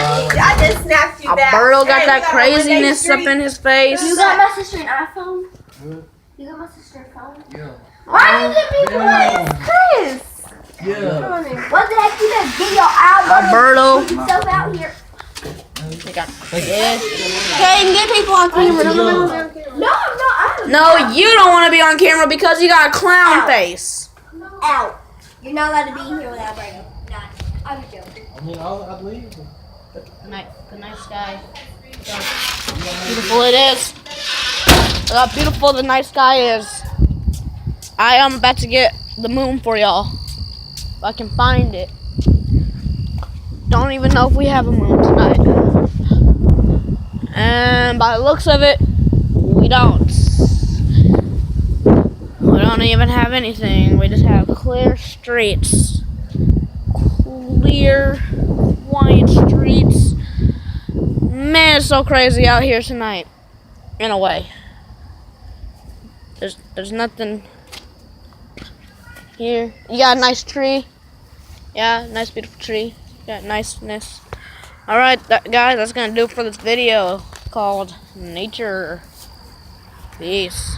I just snapped you back. Alberto got that craziness up in his face. You got my sister an iPhone? You got my sister a phone? Yeah. Why you give me one? Chris! Yeah. What the heck you just get your Alberto. Put yourself out here. They got Caden, get people on camera. No, I'm not. No, you don't want to be on camera because you got a clown face. Out. You're not allowed to be here without Brady. Not. I'm joking. I mean, I believe it. Good night, sky. Beautiful it is. Look how beautiful the night sky is. I am about to get the moon for y'all. If I can find it. Don't even know if we have a moon tonight. And by the looks of it, we don't. We don't even have anything. We just have clear streets. Clear white streets. Man, it's so crazy out here tonight. In a way. There's nothing here. You got a nice tree. Yeah, nice beautiful tree. Got niceness. Alright, guys, that's gonna do it for this video called Nature. Peace.